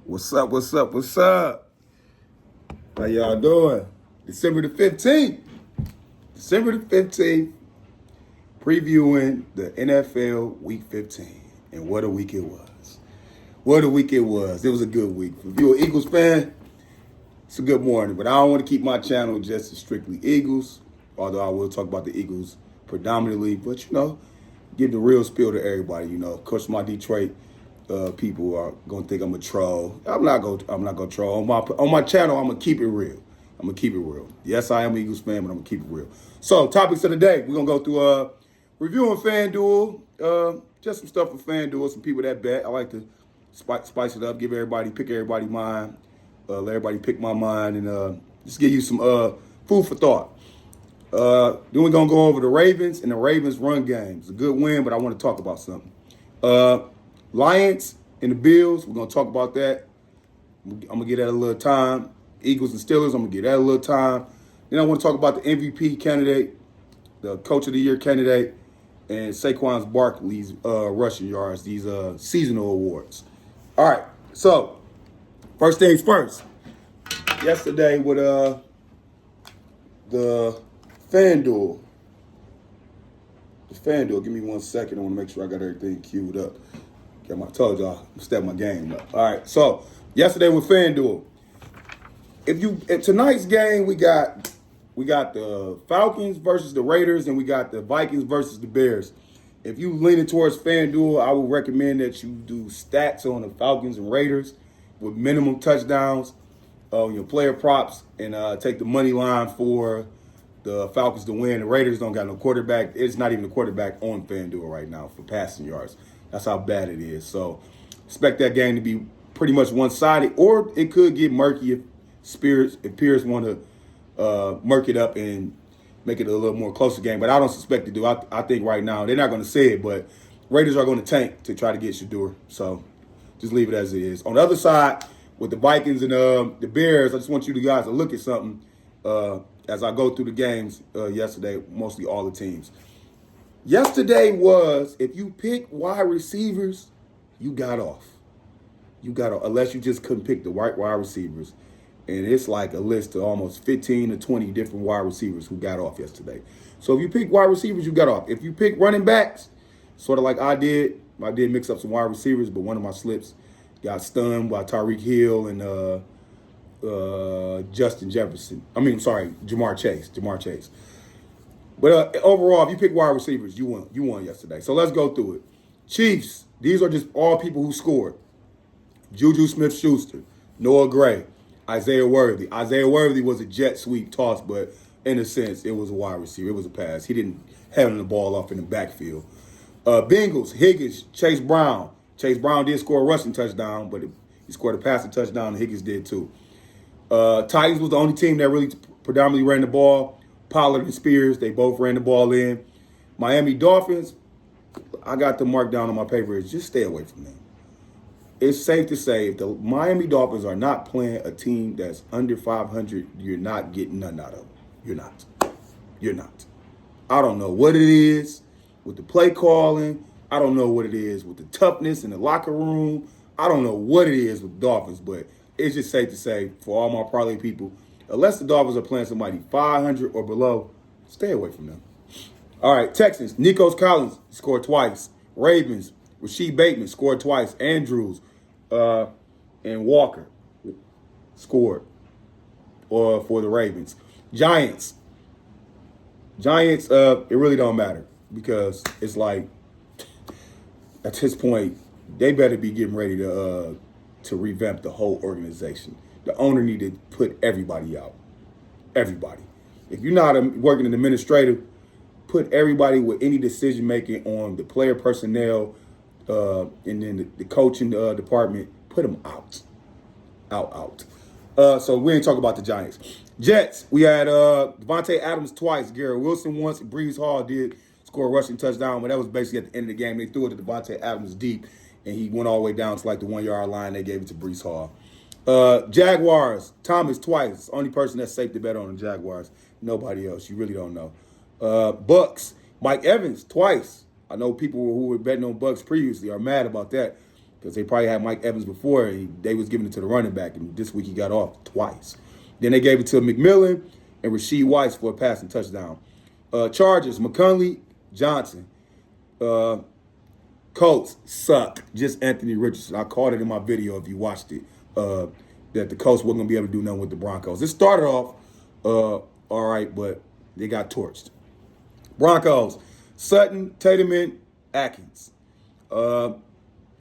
What's up? What's up? What's up? How y'all doing? December the 15th. December the 15th, previewing the NFL Week 15. And what a week it was. What a week it was. It was a good week. If you're an Eagles fan, it's a good morning. But I don't want to keep my channel just strictly Eagles, although I will talk about the Eagles predominantly. But, give the real spiel to everybody. Of course, my Detroit people are gonna think I'm a troll. I'm not gonna troll. On my channel, I'm gonna keep it real. Yes, I am an Eagles fan, but I'm gonna keep it real. So, topics of the day. We're gonna go through reviewing FanDuel, just some stuff for FanDuel, some people that bet. I like to spice it up, pick everybody mind, let everybody pick my mind, and just give you some food for thought. Then we're gonna go over the Ravens and the Ravens run game. It's a good win, but I want to talk about something. Lions and the Bills, we're going to talk about that. I'm going to give that a little time. Eagles and Steelers, I'm going to give that a little time. Then I want to talk about the MVP candidate, the Coach of the Year candidate, and Saquon Barkley's rushing yards, these seasonal awards. All right, so first things first. Yesterday with the FanDuel. Give me 1 second. I want to make sure I got everything queued up. I told y'all, I'm stepping my game up. All right, so yesterday with FanDuel. If tonight's game, we got the Falcons versus the Raiders, and we got the Vikings versus the Bears. If you leaning towards FanDuel, I would recommend that you do stats on the Falcons and Raiders with minimum touchdowns on your player props, and take the money line for the Falcons to win. The Raiders don't got no quarterback. It's not even a quarterback on FanDuel right now for passing yards. That's how bad it is. So expect that game to be pretty much one-sided, or it could get murky if Pierce want to murk it up and make it a little more closer game. But I don't suspect to do. I think right now they're not going to say it, but Raiders are going to tank to try to get Shador. So just leave it as it is. On the other side, with the Vikings and the Bears, I just want you guys to look at something as I go through the games yesterday, mostly all the teams. Yesterday was, if you pick wide receivers, you got off. Unless you just couldn't pick the right wide receivers. And it's like a list of almost 15 to 20 different wide receivers who got off yesterday. So if you pick wide receivers, you got off. If you pick running backs, sort of like I did mix up some wide receivers, but one of my slips got stunned by Tyreek Hill and Jamar Chase. But overall, if you pick wide receivers, you won yesterday. So let's go through it. Chiefs, these are just all people who scored. Juju Smith-Schuster, Noah Gray, Isaiah Worthy. Isaiah Worthy was a jet sweep toss, but in a sense, it was a wide receiver. It was a pass. He didn't have the ball off in the backfield. Bengals, Higgins, Chase Brown. Chase Brown did score a rushing touchdown, but he scored a passing touchdown, and Higgins did too. Titans was the only team that really predominantly ran the ball. Pollard and Spears, they both ran the ball in. Miami Dolphins, I got them marked down on my paper. Just stay away from them. It's safe to say if the Miami Dolphins are not playing a team that's under 500, you're not getting nothing out of them. You're not. I don't know what it is with the play calling. I don't know what it is with the toughness in the locker room. I don't know what it is with the Dolphins, but it's just safe to say for all my parlay people, unless the Dolphins are playing somebody 500 or below, stay away from them. All right, Texans, Nikos Collins scored twice. Ravens, Rasheed Bateman scored twice. Andrews and Walker scored for the Ravens. Giants, it really don't matter because it's like at this point, they better be getting ready to revamp the whole organization. The owner need to put everybody out. Everybody. If you're not working in administrative, put everybody with any decision making on the player personnel and then the coaching department. Put them out. Out. So we ain't talking about the Giants. Jets. We had Devontae Adams twice, Garrett Wilson once, and Brees Hall did score a rushing touchdown, but that was basically at the end of the game. They threw it to Devontae Adams deep, and he went all the way down to like the 1 yard line. They gave it to Brees Hall. Jaguars, Thomas twice. Only person that's safe to bet on the Jaguars. Nobody else. You really don't know. Bucks, Mike Evans twice. I know people who were betting on Bucks previously are mad about that. because they probably had Mike Evans before. They was giving it to the running back, and this week he got off twice. Then they gave it to McMillan and Rasheed Weiss for a passing touchdown. Chargers, McCunley, Johnson. Colts suck. Just Anthony Richardson. I called it in my video if you watched it, that the Colts weren't going to be able to do nothing with the Broncos. It started off all right, but they got torched. Broncos, Sutton, Tatum, Atkins. And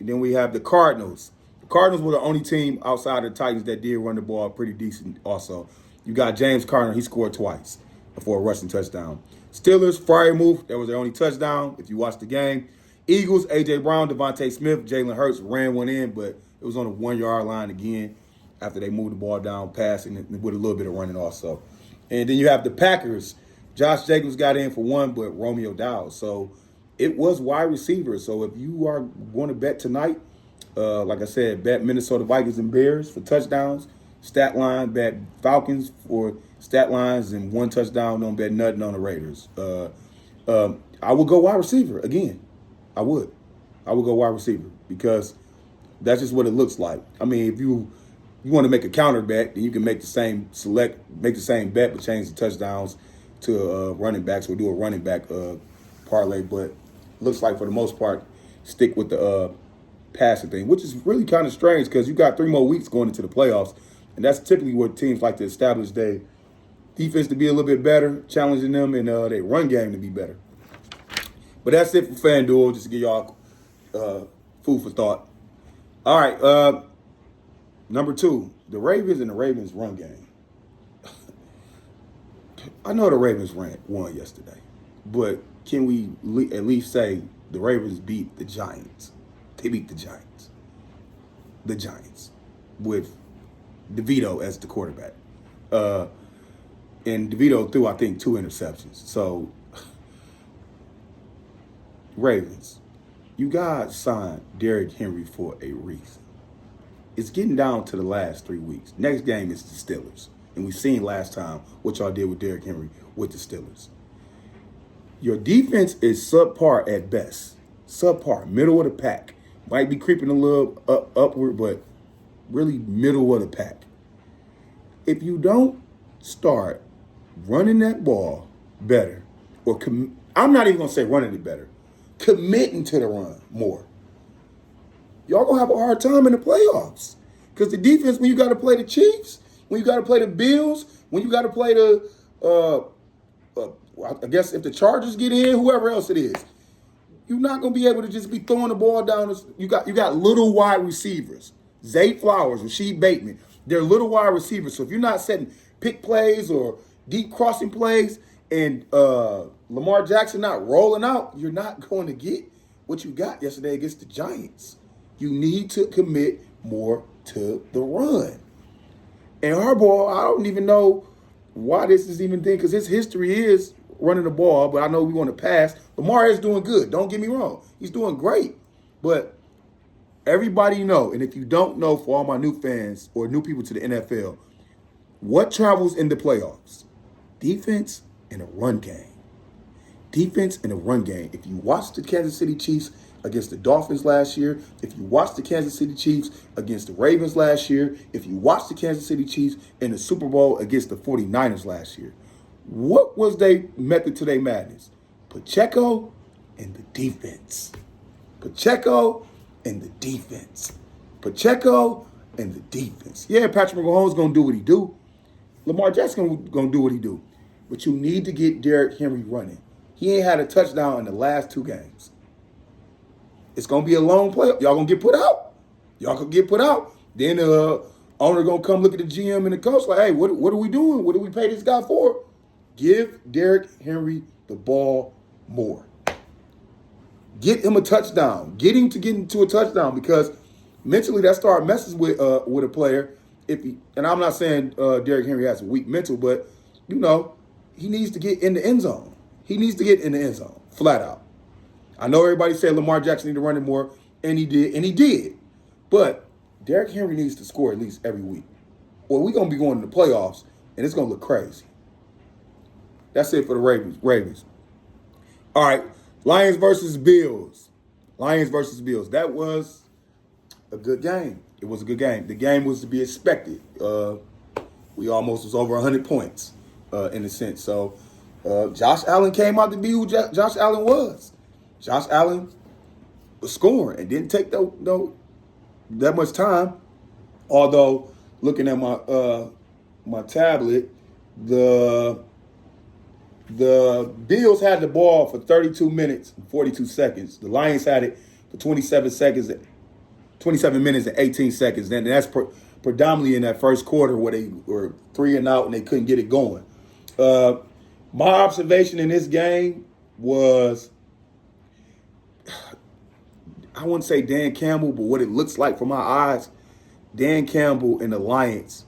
then we have the Cardinals. The Cardinals were the only team outside of the Titans that did run the ball pretty decent also. You got James Conner. He scored twice for a rushing touchdown. Steelers, Freiermuth. That was their only touchdown if you watched the game. Eagles, A.J. Brown, Devontae Smith, Jalen Hurts ran one in, but it was on the 1 yard line again after they moved the ball down, passing with a little bit of running also. And then you have the Packers. Josh Jacobs got in for one, but Romeo Dowd. So it was wide receiver. So if you are going to bet tonight, like I said, bet Minnesota Vikings and Bears for touchdowns. Stat line, bet Falcons for stat lines and one touchdown. Don't bet nothing on the Raiders. I would go wide receiver again. I would go wide receiver because that's just what it looks like. I mean, if you want to make a counter bet, then you can make the same bet, but change the touchdowns to running backs or do a running back parlay. But it looks like for the most part, stick with the passing thing, which is really kind of strange because you got 3 more weeks going into the playoffs, and that's typically what teams like to establish their defense to be a little bit better, challenging them, and their run game to be better. But that's it for FanDuel, just to give y'all food for thought. All right, number 2, the Ravens and the Ravens run game. I know the Ravens won yesterday, but can we at least say the Ravens beat the Giants? They beat the Giants. The Giants with DeVito as the quarterback. And DeVito threw, I think, 2 interceptions. So, Ravens, you guys signed Derrick Henry for a reason. It's getting down to the last 3 weeks. Next game is the Steelers. And we've seen last time what y'all did with Derrick Henry with the Steelers. Your defense is subpar at best. Subpar, middle of the pack. Might be creeping a little upward, but really middle of the pack. If you don't start running that ball better, or I'm not even going to say running it better, committing to the run more, y'all going to have a hard time in the playoffs. Because the defense, when you got to play the Chiefs, when you got to play the Bills, when you got to play the, I guess if the Chargers get in, whoever else it is, you're not going to be able to just be throwing the ball down. You got little wide receivers. Zay Flowers, Rasheed Bateman. They're little wide receivers. So if you're not setting pick plays or deep crossing plays and Lamar Jackson not rolling out, you're not going to get what you got yesterday against the Giants. You need to commit more to the run. And Harbaugh, I don't even know why this is even thing, because his history is running the ball, but I know we want to pass. Lamar is doing good. Don't get me wrong. He's doing great. But everybody know, and if you don't know, for all my new fans or new people to the NFL, what travels in the playoffs? Defense and a run game. Defense and a run game. If you watch the Kansas City Chiefs against the Dolphins last year, if you watch the Kansas City Chiefs against the Ravens last year, if you watch the Kansas City Chiefs in the Super Bowl against the 49ers last year, what was their method to their madness? Pacheco and the defense. Pacheco and the defense. Pacheco and the defense. Yeah, Patrick Mahomes going to do what he do. Lamar Jackson going to do what he do. But you need to get Derrick Henry running. He ain't had a touchdown in the last 2 games. It's going to be a long play. Y'all going to get put out. Y'all going to get put out. Then the owner going to come look at the GM and the coach like, hey, what are we doing? What do we pay this guy for? Give Derrick Henry the ball more. Get him a touchdown. Get him to get into a touchdown, because mentally that starts messing with a player. And I'm not saying Derrick Henry has a weak mental, but, he needs to get in the end zone. He needs to get in the end zone, flat out. I know everybody said Lamar Jackson need to run it more, and he did. But Derrick Henry needs to score at least every week, or we're going to be going to the playoffs, and it's going to look crazy. That's it for the Ravens. All right, Lions versus Bills. That was a good game. It was a good game. The game was to be expected. We almost was over 100 points in a sense. So Josh Allen came out to be who Josh Allen was. Josh Allen was scoring and didn't take that much time. Although looking at my tablet, the Bills had the ball for 32 minutes and 42 seconds. The Lions had it for 27 minutes and 18 seconds. And that's predominantly in that first quarter where they were 3 and out and they couldn't get it going. My observation in this game was, I wouldn't say Dan Campbell, but what it looks like from my eyes, Dan Campbell and the Lions,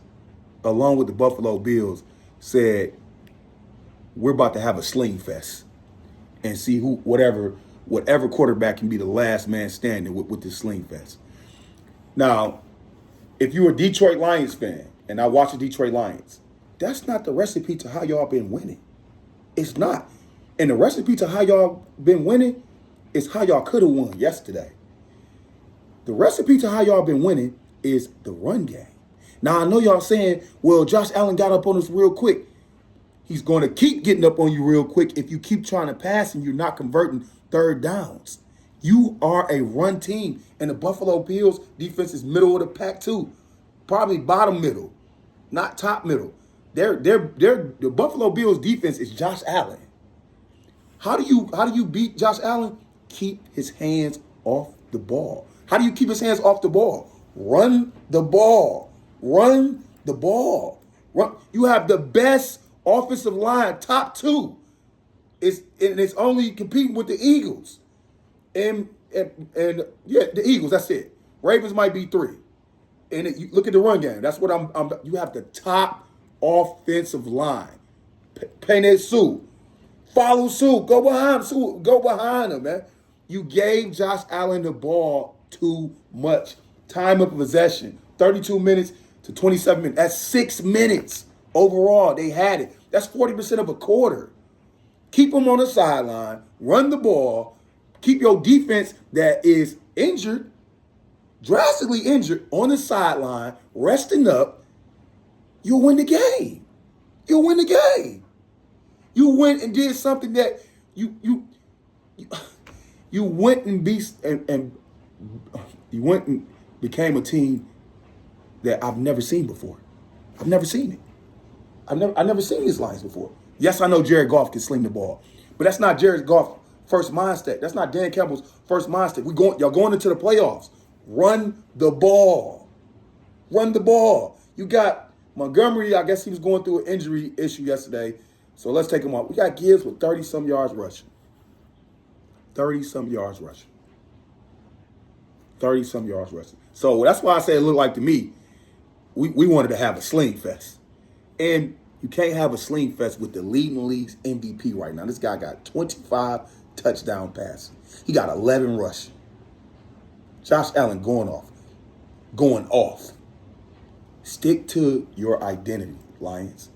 along with the Buffalo Bills, said, we're about to have a sling fest and see whatever quarterback can be the last man standing with this sling fest. Now, if you're a Detroit Lions fan, and I watch the Detroit Lions, that's not the recipe to how y'all been winning. It's not. And the recipe to how y'all been winning is how y'all could have won yesterday. The recipe to how y'all been winning is the run game. Now, I know y'all saying, well, Josh Allen got up on us real quick. He's going to keep getting up on you real quick if you keep trying to pass and you're not converting third downs. You are a run team, and the Buffalo Bills defense is middle of the pack too, probably bottom middle, not top middle. The Buffalo Bills defense is Josh Allen. How do you beat Josh Allen? Keep his hands off the ball. How do you keep his hands off the ball? Run the ball. Run the ball. Run. You have the best offensive line, top 2. It's only competing with the Eagles. And yeah, the Eagles, that's it. Ravens might be 3. And you look at the run game. That's what you have the top offensive line. Penei Sue. Follow Sue. Go behind Sue. Go behind him, man. You gave Josh Allen the ball too much. Time of possession, 32 minutes to 27 minutes. That's 6 minutes overall. They had it. That's 40% of a quarter. Keep them on the sideline. Run the ball. Keep your defense that is injured, drastically injured, on the sideline, resting up. You'll win the game. You'll win the game. You went and did something that you went and you went and became a team that I've never seen before. I've never seen it. I've never seen these Lions before. Yes, I know Jared Goff can sling the ball, but that's not Jared Goff's first mindset. That's not Dan Campbell's first mindset. Y'all going into the playoffs. Run the ball. Run the ball. You got Montgomery. I guess he was going through an injury issue yesterday, so let's take him off. We got Gibbs with 30-some yards rushing. 30-some yards rushing. 30-some yards rushing. So that's why I say it looked like to me, we wanted to have a sling fest. And you can't have a sling fest with the leading league's MVP right now. This guy got 25 touchdown passes. He got 11 rushing. Josh Allen going off. Going off. Stick to your identity, Lions.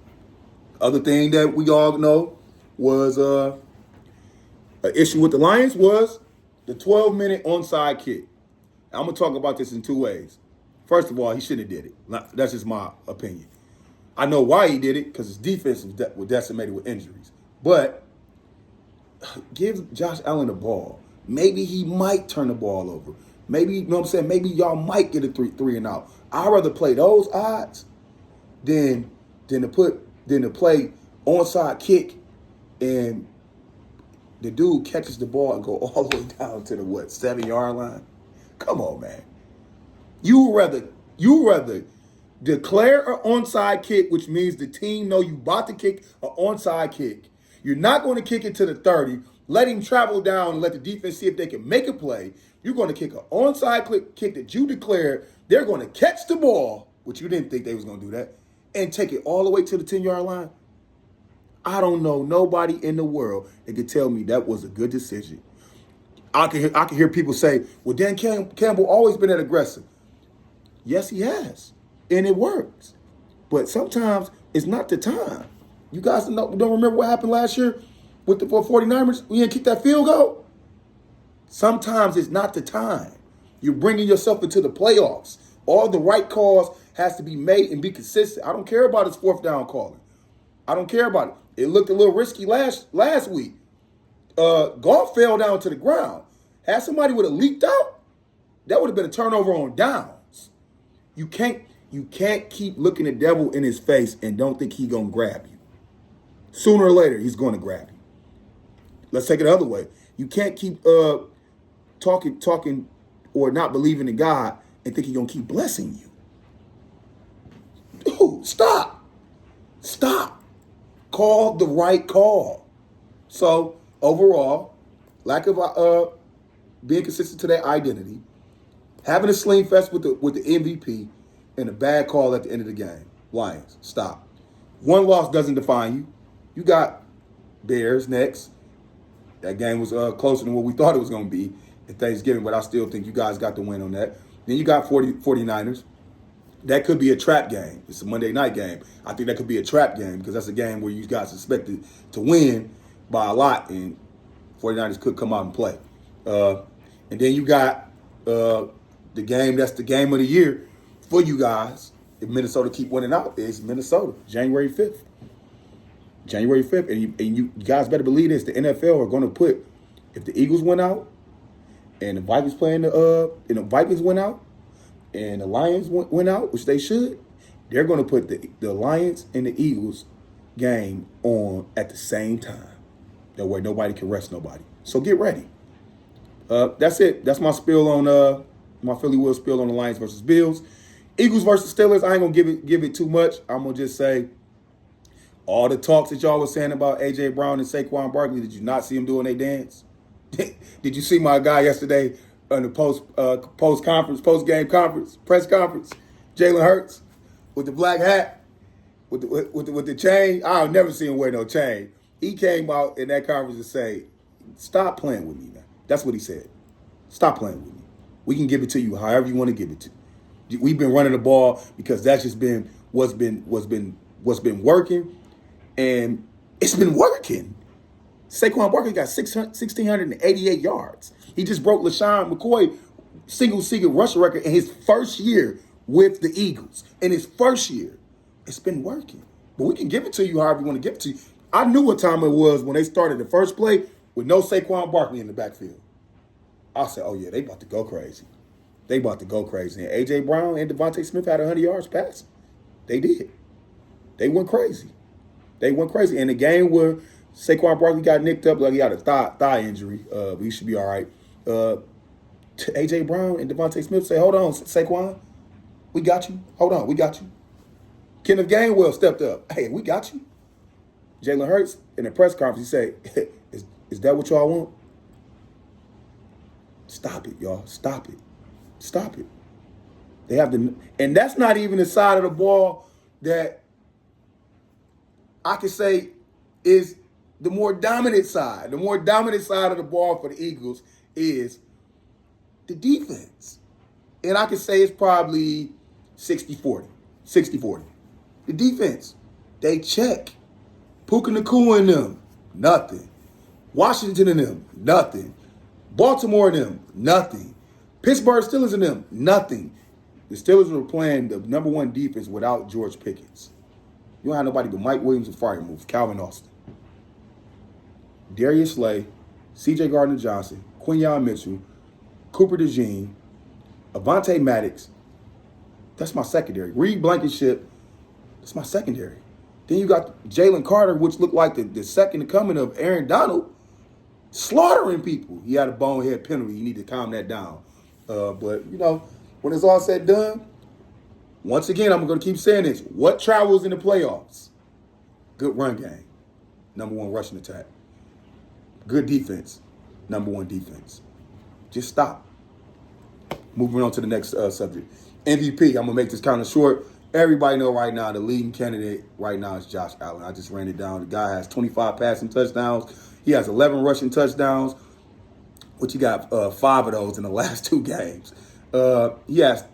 Other thing that we all know was an issue with the Lions was the 12-minute onside kick. I'm going to talk about this in 2 ways. First of all, he shouldn't have did it. That's just my opinion. I know why he did it, because his defense was decimated with injuries. But give Josh Allen the ball. Maybe he might turn the ball over. Maybe, you know what I'm saying? Maybe y'all might get a three and out. I'd rather play those odds than to play onside kick and the dude catches the ball and go all the way down to the 7-yard line. Come on, man. You rather declare an onside kick, which means the team know you about to kick an onside kick. You're not going to kick it to the 30. Let him travel down and let the defense see if they can make a play. You're going to kick an onside kick that you declared. They're going to catch the ball, which you didn't think they was going to do that, and take it all the way to the 10-yard line. I don't know nobody in the world that could tell me that was a good decision. I can hear people say, well, Dan Campbell always been that aggressive. Yes, he has. And it works. But sometimes it's not the time. You guys don't remember what happened last year with the 49ers? We didn't kick that field goal. Sometimes it's not the time. You're bringing yourself into the playoffs. All the right calls has to be made and be consistent. I don't care about his fourth down calling. I don't care about it. It looked a little risky last week. Golf fell down to the ground. Had somebody would have leaped out, that would have been a turnover on downs. You can't keep looking the devil in his face and don't think he's gonna grab you. Sooner or later, he's gonna grab you. Let's take it the other way. You can't keep talking or not believing in God and think he's gonna keep blessing you. Dude, stop. Call the right call. So overall, lack of being consistent to their identity, having a sling fest with the MVP, and a bad call at the end of the game. Lions, stop. One loss doesn't define you. You got Bears next. That game was closer than what we thought it was going to be at Thanksgiving, but I still think you guys got the win on that. Then you got 49ers. That could be a trap game. It's a Monday night game. I think that could be a trap game because that's a game where you guys expected to win by a lot, and 49ers could come out and play. And then you got the game that's the game of the year for you guys. If Minnesota keep winning out, is Minnesota, January 5th. January 5th. And you guys better believe this. The NFL are going to put, if the Eagles went out and the Vikings and the Vikings went out and the Lions went out, which they should, they're going to put the Lions and the Eagles game on at the same time. That way nobody can rest nobody. So get ready. That's it. That's my spiel on my Philly Will spiel on the Lions versus Bills. Eagles versus Steelers, I ain't going to give it too much. I'm going to just say all the talks that y'all was saying about A.J. Brown and Saquon Barkley, did you not see them doing their dance? Did you see my guy yesterday on the post-game conference, press conference, Jalen Hurts with the black hat, with the chain? I'll never see him wear no chain. He came out in that conference and say, stop playing with me, man. That's what he said. Stop playing with me. We can give it to you however you want to give it to. We've been running the ball because that's just been what's been working, and it's been working. Saquon Barkley got 1,688 yards. He just broke LaShawn McCoy single-season rushing record in his first year with the Eagles. In his first year, it's been working. But we can give it to you however you want to give it to you. I knew what time it was when they started the first play with no Saquon Barkley in the backfield. I said, oh, yeah, they about to go crazy. They about to go crazy. And A.J. Brown and Devontae Smith had 100 yards passing. They did. They went crazy. And the game where Saquon Barkley got nicked up, like he had a thigh injury, but he should be all right. A.J. Brown and Devontae Smith say, hold on, Saquon, we got you. Hold on, we got you. Kenneth Gainwell stepped up. Hey, we got you. Jalen Hurts in the press conference, he said, is that what y'all want? Stop it, y'all. Stop it. They have to, and that's not even the side of the ball that I can say is the more dominant side. The more dominant side of the ball for the Eagles is the defense. And I can say it's probably 60-40. 60-40. The defense, they check. Puka Nacua and them, nothing. Washington and them, nothing. Baltimore and them, nothing. Pittsburgh Steelers and them, nothing. The Steelers were playing the number one defense without George Pickens. You don't have nobody but Mike Williams and fire moves, Calvin Austin, Darius Slay, C.J. Gardner-Johnson, Quinyon Mitchell, Cooper DeJean, Avonte Maddox. That's my secondary. Reed Blankenship, that's my secondary. Then you got Jalen Carter, which looked like the second coming of Aaron Donald, slaughtering people. He had a bonehead penalty. You need to calm that down. But, when it's all said and done, once again, I'm going to keep saying this. What travels in the playoffs? Good run game. Number one rushing attack. Good defense. Number one defense. Just stop. Moving on to the next subject. MVP. I'm going to make this kind of short. Everybody know right now the leading candidate right now is Josh Allen. I just ran it down. The guy has 25 passing touchdowns. He has 11 rushing touchdowns, which he got 5 of those in the last 2 games. He has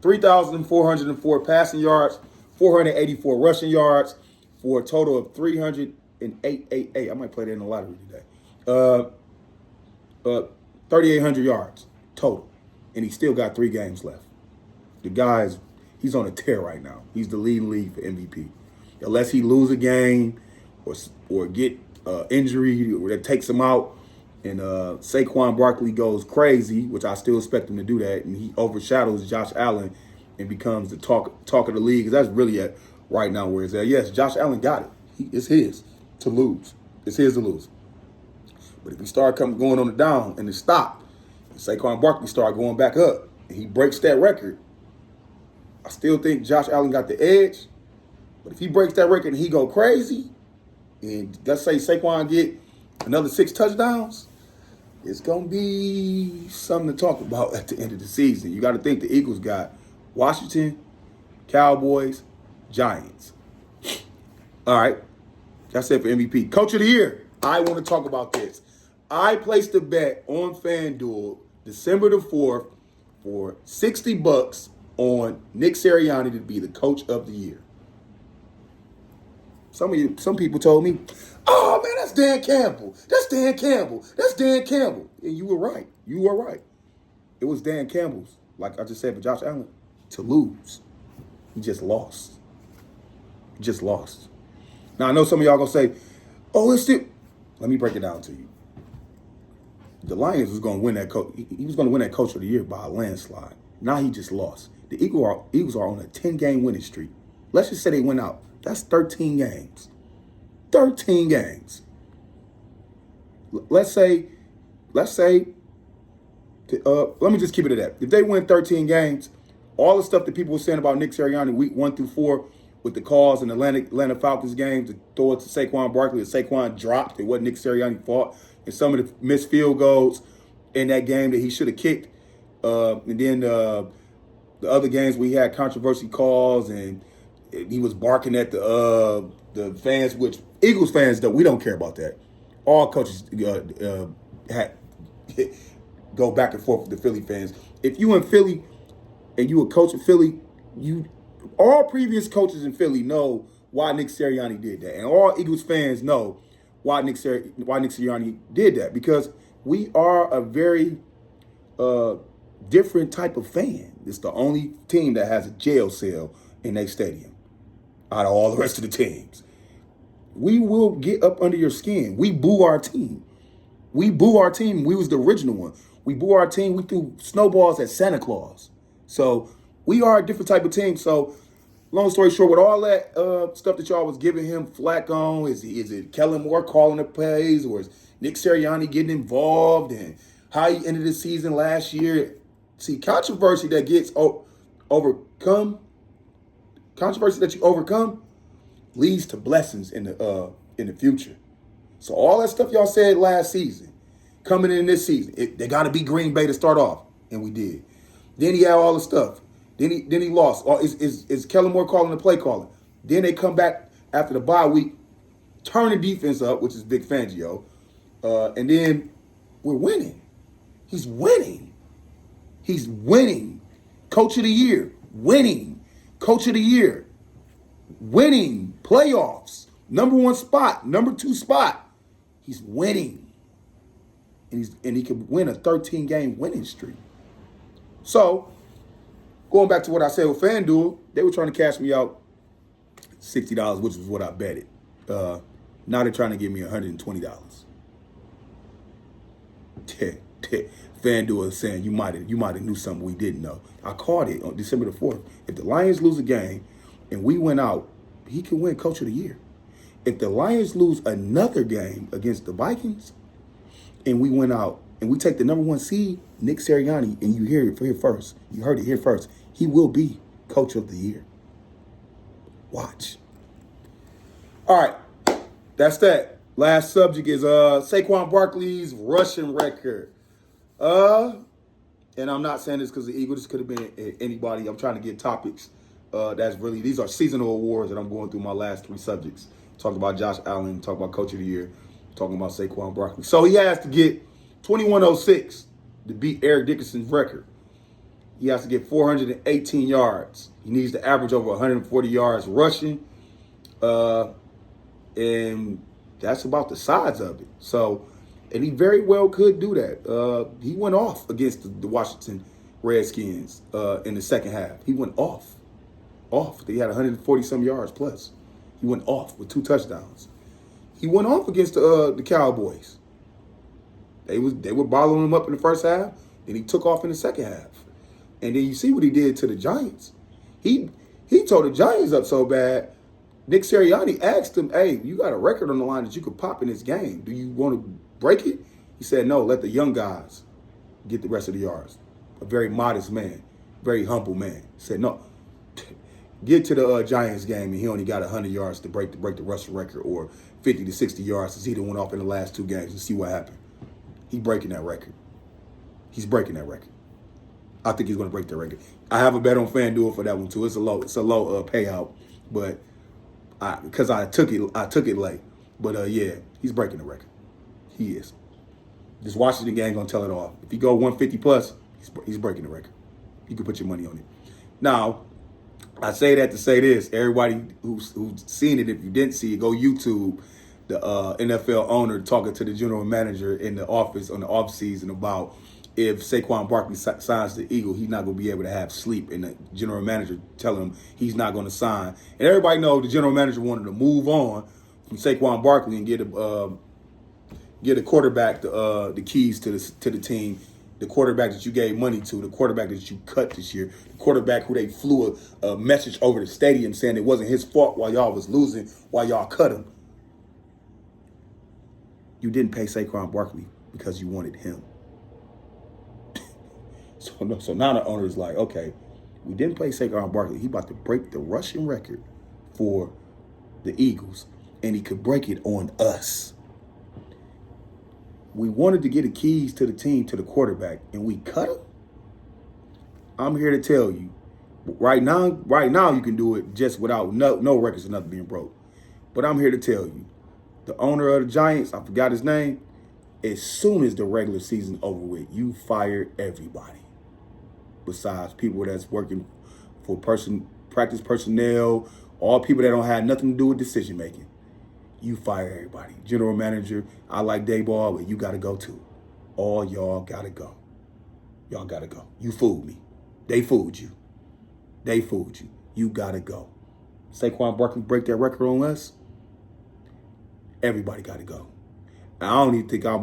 3,404 passing yards, 484 rushing yards, for a total of 308. I might play that in the lottery today. 3,800 yards total. and he still got 3 games left. The guy's he's on a tear right now. He's the leading league for MVP. Unless he lose a game or get injury that takes him out, and Saquon Barkley goes crazy, which I still expect him to do that, and he overshadows Josh Allen and becomes the talk of the league. Because that's really at right now where it's at. Yes, Josh Allen got it. It's his to lose. It's his to lose. But if he start going on the down and it stop, and Saquon Barkley start going back up, and he breaks that record, I still think Josh Allen got the edge. But if he breaks that record and he go crazy, and let's say Saquon get another 6 touchdowns, it's going to be something to talk about at the end of the season. You got to think the Eagles got Washington, Cowboys, Giants. All right. That's it for MVP. Coach of the Year. I want to talk about this. I placed a bet on FanDuel December the 4th for $60 on Nick Sirianni to be the Coach of the Year. Some people told me, oh, man, that's Dan Campbell. That's Dan Campbell. That's Dan Campbell. And you were right. You were right. It was Dan Campbell's, like I just said for Josh Allen, to lose. He just lost. He just lost. Now, I know some of y'all going to say, oh, it's still. Let me break it down to you. The Lions was going to win that he was going to win that Coach of the Year by a landslide. Now he just lost. The Eagles are on a 10-game winning streak. Let's just say they went out. That's 13 games. 13 games. Let's say, let me just keep it at that. If they win 13 games, all the stuff that people were saying about Nick Sirianni week 1 through 4 with the calls in the Atlanta Falcons game to throw it to Saquon Barkley, and Saquon dropped, it wasn't Nick Sirianni fault, and some of the missed field goals in that game that he should have kicked, and then the other games we had controversy calls and he was barking at the fans, which Eagles fans, though, we don't care about that. All coaches go back and forth with the Philly fans. If you in Philly and you a coach in Philly, all previous coaches in Philly know why Nick Sirianni did that. And all Eagles fans know why Nick Sirianni did that. Because we are a very different type of fan. It's the only team that has a jail cell in their stadium out of all the rest of the teams. We will get up under your skin. We boo our team. We boo our team. We was the original one. We boo our team. We threw snowballs at Santa Claus. So we are a different type of team. So long story short, with all that stuff that y'all was giving him flack on, is it Kellen Moore calling the plays, or is Nick Sirianni getting involved, and how he ended the season last year? See, controversy that gets overcome, controversy that you overcome leads to blessings in the future. So all that stuff y'all said last season, coming in this season, they got to be Green Bay to start off, and we did. Then he had all the stuff. Then he lost. Is Kellen Moore calling the play calling? Then they come back after the bye week, turn the defense up, which is Vic Fangio, and then we're winning. He's winning. He's winning. Coach of the Year. Winning. Coach of the Year. Winning. Playoffs. Number 1 spot. Number 2 spot. He's winning. And he can win a 13-game winning streak. So, going back to what I said with FanDuel, they were trying to cash me out $60, which was what I betted. Now they're trying to give me $120. FanDuel is saying you might have knew something we didn't know. I caught it on December the 4th. If the Lions lose a game and we went out, he can win Coach of the Year. If the Lions lose another game against the Vikings and we went out and we take the number 1 seed, Nick Sirianni, and you hear it here first. You heard it here first. He will be Coach of the Year. Watch. All right. That's that. Last subject is Saquon Barkley's rushing record. And I'm not saying this because the Eagles, this could have been anybody. I'm trying to get topics. These are seasonal awards that I'm going through my last 3 subjects. Talking about Josh Allen, talking about Coach of the Year, talking about Saquon Barkley. So he has to get 2106 to beat Eric Dickerson's record. He has to get 418 yards. He needs to average over 140 yards rushing. And that's about the size of it. So, and he very well could do that. He went off against the Washington Redskins in the second half. He went off. He had 140-some yards plus. He went off with 2 touchdowns. He went off against the Cowboys. They were bottling him up in the first half. Then he took off in the second half. And then you see what he did to the Giants. He tore the Giants up so bad. Nick Sirianni asked him, "Hey, you got a record on the line that you could pop in this game. Do you want to break it?" He said, "No, let the young guys get the rest of the yards." A very modest man, very humble man. He said, "No, get to the Giants game, and he only got 100 yards to break the rushing record, or 50 to 60 yards as he went off in the last 2 games, and see what happened." He's breaking that record. He's breaking that record. I think he's going to break that record. I have a bet on FanDuel for that one too. It's a low payout, but because I took it late. But yeah, he's breaking the record. He is. This Washington game gonna tell it all. If you go 150 plus, he's breaking the record. You can put your money on it. Now, I say that to say this: everybody who's seen it, if you didn't see it, go YouTube the NFL owner talking to the general manager in the office on the offseason about if Saquon Barkley signs the Eagle, he's not going to be able to have sleep. And the general manager telling him he's not going to sign. And everybody knows the general manager wanted to move on from Saquon Barkley and get a quarterback the keys to the team, the quarterback that you gave money to, the quarterback that you cut this year, the quarterback who they flew a message over the stadium saying it wasn't his fault while y'all was losing, while y'all cut him. You didn't pay Saquon Barkley because you wanted him. So now the owner is like, okay, we didn't pay Saquon Barkley. He about to break the rushing record for the Eagles, and he could break it on us. We wanted to get the keys to the team, to the quarterback, and we cut him. I'm here to tell you, right now you can do it just without no records or nothing being broke. But I'm here to tell you, the owner of the Giants, I forgot his name, as soon as the regular season over with, you fire everybody. Besides people that's working for practice personnel, all people that don't have nothing to do with decision making. You fire everybody. General manager, I like Dayball, but you got to go too. All y'all got to go. Y'all got to go. You fooled me. They fooled you. You got to go. Saquon Barkley break that record on us. Everybody got to go. I don't even think I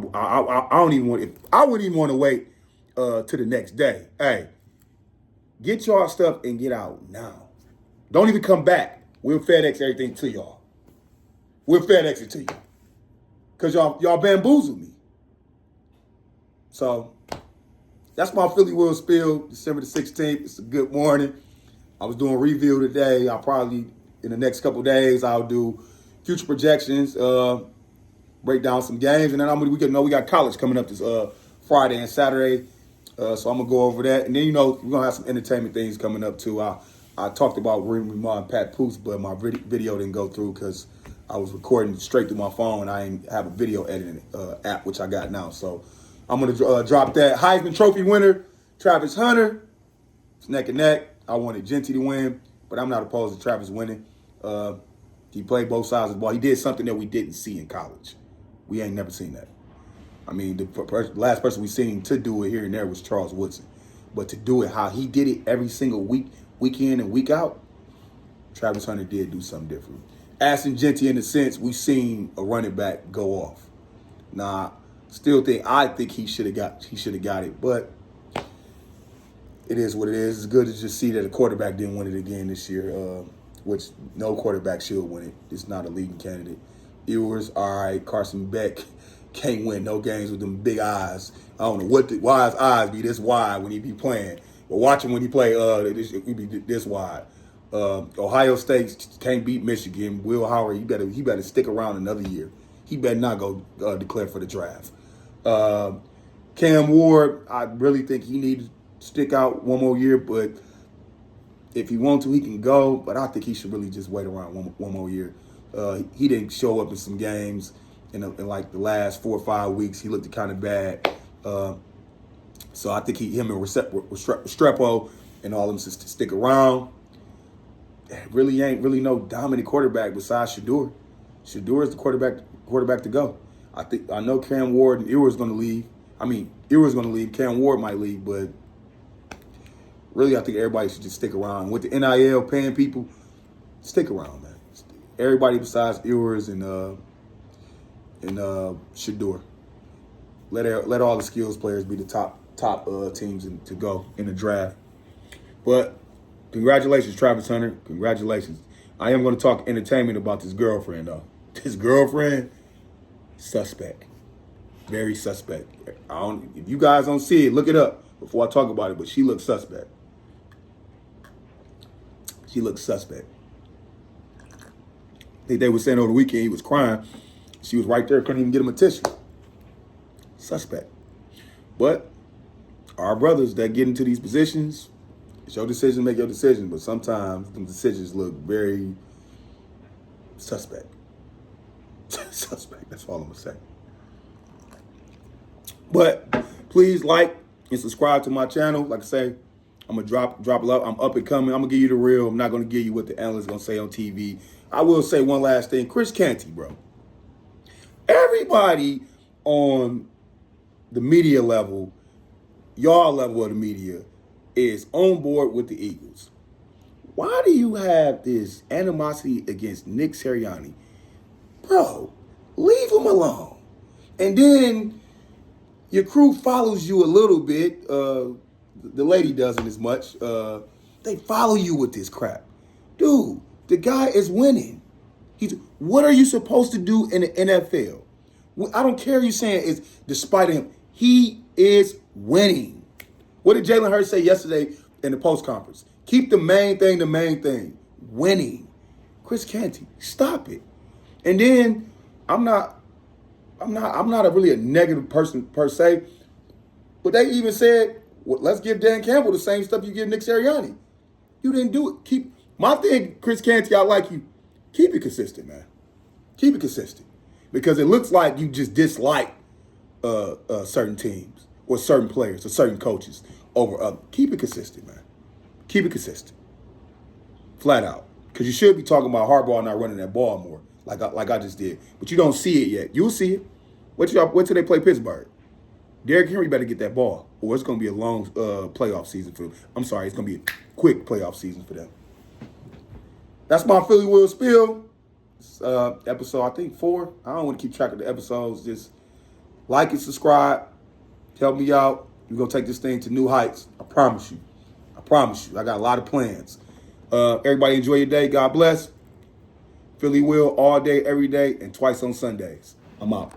don't even want. I wouldn't even want to wait to the next day. Hey, get y'all stuff and get out now. Don't even come back. We'll FedEx everything to y'all. We'll FedEx it to you. Because y'all bamboozled me. So, that's my Philly Wheel spill, December the 16th. It's a good morning. I was doing review today. I'll probably, in the next couple days, I'll do future projections, break down some games. And then we got college coming up this Friday and Saturday. So I'm going to go over that. And then, we're going to have some entertainment things coming up, too. I talked about Remy Ma and Pat Poose, but my video didn't go through because I was recording straight through my phone. I didn't have a video editing app, which I got now. So I'm going to drop that. Heisman Trophy winner, Travis Hunter. It's neck and neck. I wanted Genty to win, but I'm not opposed to Travis winning. He played both sides of the ball. He did something that we didn't see in college. We ain't never seen that. I mean, the last person we seen to do it here and there was Charles Woodson. But to do it how he did it every single week in and week out, Travis Hunter did do something different. Ashton Genty, in a sense, we seen a running back go off. Now, I think he should have got it, but it is what it is. It's good to just see that a quarterback didn't win it again this year, which no quarterback should win it. It's not a leading candidate. Ewers, all right. Carson Beck can't win no games with them big eyes. I don't know why his eyes be this wide when he be playing. But watch him when he play, he be this wide. Ohio State can't beat Michigan. Will Howard, he better stick around another year. He better not go declare for the draft. Cam Ward, I really think he needs to stick out one more year, but if he wants to, he can go. But I think he should really just wait around one more year. He didn't show up in some games in like the last 4 or 5 weeks. He looked kind of bad. So I think him and Restrepo and all of them to stick around. Really ain't no dominant quarterback besides Shador. Shador is the quarterback to go. I know Cam Ward and Ewers going to leave. Ewers going to leave. Cam Ward might leave, but Really, I think everybody should just stick around. With the NIL paying people, stick around, man. Everybody besides Ewers and Shador. Let all the skills players be the top teams to go in the draft. But congratulations, Travis Hunter. Congratulations. I am going to talk entertainment about this girlfriend, though. This girlfriend, suspect. Very suspect. If you guys don't see it, look it up before I talk about it. But she looks suspect. She looks suspect. I think they were saying over the weekend he was crying. She was right there, couldn't even get him a tissue. Suspect. But our brothers that get into these positions, it's your decision, make your decision. But sometimes them decisions look very suspect. Suspect. That's all I'm gonna say. But please like and subscribe to my channel. Like I say, I'm gonna drop a lot. I'm up and coming. I'm gonna give you the real. I'm not gonna give you what the analysts gonna say on TV. I will say one last thing. Chris Canty, bro. Everybody on the media level, y'all level of the media, is on board with the Eagles. Why do you have this animosity against Nick Sirianni? Bro, leave him alone. And then your crew follows you a little bit. The lady doesn't as much. They follow you with this crap. Dude, the guy is winning. What are you supposed to do in the NFL? I don't care you saying it's despite him. He is winning. What did Jalen Hurts say yesterday in the post conference? Keep the main thing. Winning. Chris Canty, stop it. And then I'm not really a negative person per se, but they even said, well, let's give Dan Campbell the same stuff you give Nick Sirianni. You didn't do it. My thing, Chris Canty, I like you. Keep it consistent, man. Keep it consistent. Because it looks like you just dislike certain teams or certain players or certain coaches over others. Keep it consistent, man. Keep it consistent. Flat out. Because you should be talking about Harbaugh not running that ball more, like I just did. But you don't see it yet. You'll see it. Wait till they play Pittsburgh. Derrick Henry better get that ball, or it's going to be a long playoff season for them. I'm sorry, it's going to be a quick playoff season for them. That's my Philly Will spiel. Episode, I think 4. I don't want to keep track of the episodes. Just like and subscribe. Help me out. We're going to take this thing to new heights. I promise you. I got a lot of plans. Everybody enjoy your day. God bless. Philly Will all day, every day, and twice on Sundays. I'm out.